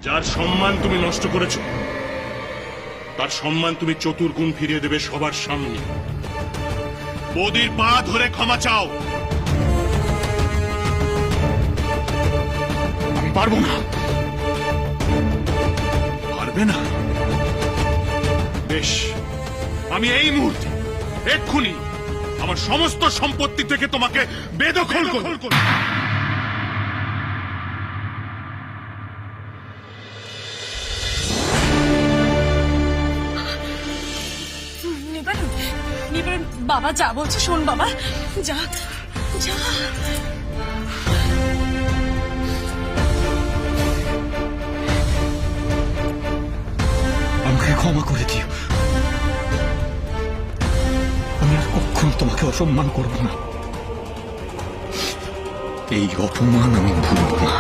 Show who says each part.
Speaker 1: যার সম্মান তুমি নষ্ট করেছ তার সম্মান তুমি চতুর্গুণ ফিরিয়ে দেবে সবার সামনে। বৌদির পা ধরে ক্ষমা চাও।
Speaker 2: আমি পারবো না।
Speaker 1: পারবে না? বেশ, আমি এই মুহূর্তে এক্ষুনি আমার সমস্ত সম্পত্তি থেকে তোমাকে বেদখল করব।
Speaker 3: নিবারণ, নিবারণ, বাবা যা বলছে শোন বাবা, যা যা।
Speaker 2: আমাকে ক্ষমা করে দিও। আমি আর কখনো তোমাকে অসম্মান করব না। এই অপমান আমি ভুলব না।